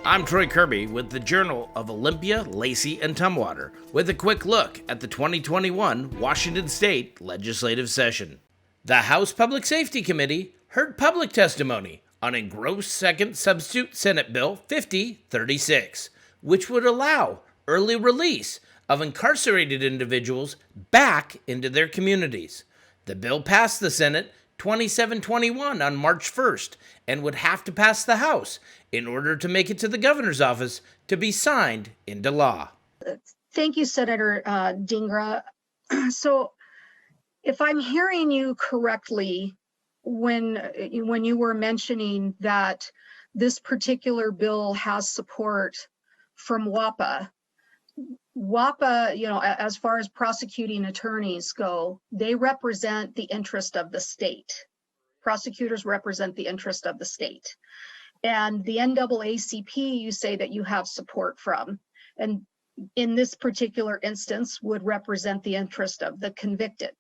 I'm Troy Kirby with the Journal of Olympia, Lacey, and Tumwater with a quick look at the 2021 Washington State Legislative Session. The House Public Safety Committee heard public testimony on Engrossed Second Substitute Senate Bill 5036, which would allow early release of incarcerated individuals back into their communities. The bill passed the Senate 2721 on March 1st and would have to pass the House in order to make it to the governor's office to be signed into law. Thank you, Senator Dingra. So if I'm hearing you correctly, when you were mentioning that this particular bill has support from WAPA, as far as prosecuting attorneys go, they represent the interest of the state. Prosecutors represent the interest of the state. And the NAACP, you say that you have support from, and in this particular instance would represent the interest of the convicted.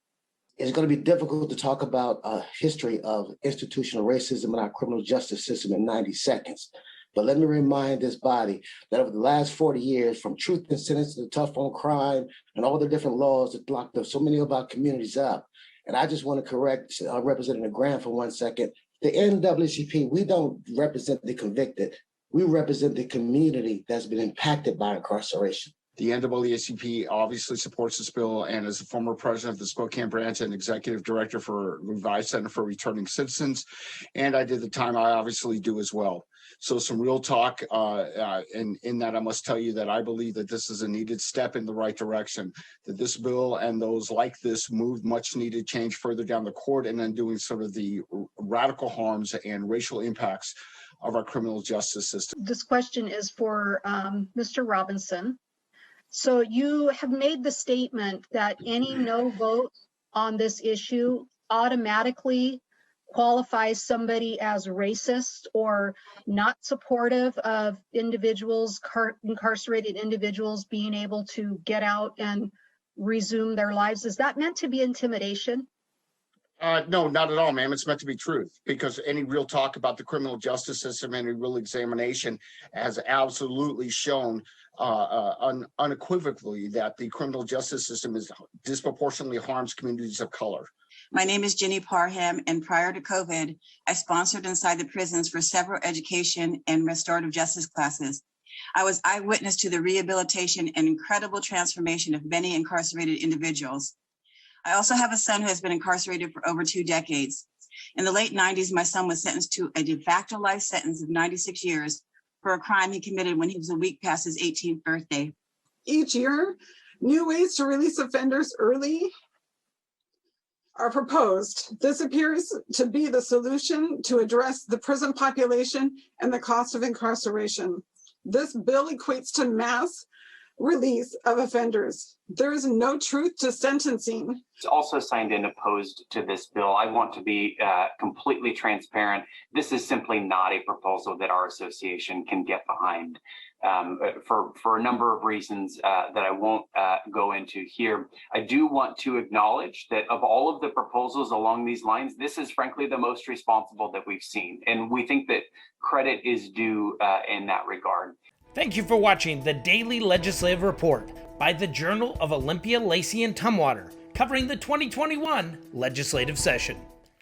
It's going to be difficult to talk about a history of institutional racism in our criminal justice system in 90 seconds. But let me remind this body that over the last 40 years, from truth in sentencing to tough on crime and all the different laws that locked up so many of our communities up. And I just want to correct Representative Graham for 1 second. The NAACP, we don't represent the convicted. We represent the community that's been impacted by incarceration. The NAACP obviously supports this bill, and as a former president of the Spokane branch and executive director for Revised Center for Returning Citizens, and I did the time, I obviously do as well. So some real talk, and in that I must tell you that I believe that this is a needed step in the right direction, that this bill and those like this move much needed change further down the court and then doing sort of the radical harms and racial impacts of our criminal justice system. This question is for Mr. Robinson. So you have made the statement that any no vote on this issue automatically qualifies somebody as racist or not supportive of individuals, incarcerated individuals being able to get out and resume their lives. Is that meant to be intimidation? No, not at all, ma'am. It's meant to be truth, because any real talk about the criminal justice system, any real examination has absolutely shown unequivocally that the criminal justice system is disproportionately harms communities of color. My name is Jenny Parham, and prior to COVID, I sponsored inside the prisons for several education and restorative justice classes. I was eyewitness to the rehabilitation and incredible transformation of many incarcerated individuals. I also have a son who has been incarcerated for over 2 decades. In the late 90s, my son was sentenced to a de facto life sentence of 96 years for a crime he committed when he was a week past his 18th birthday. Each year, new ways to release offenders early are proposed. This appears to be the solution to address the prison population and the cost of incarceration. This bill equates to mass release of offenders. There is no truth to sentencing. Also signed and opposed to this bill. I want to be completely transparent. This is simply not a proposal that our association can get behind for a number of reasons that I won't go into here. I do want to acknowledge that of all of the proposals along these lines, this is frankly the most responsible that we've seen. And we think that credit is due in that regard. Thank you for watching the Daily Legislative Report by the Journal of Olympia, Lacey, and Tumwater, covering the 2021 legislative session.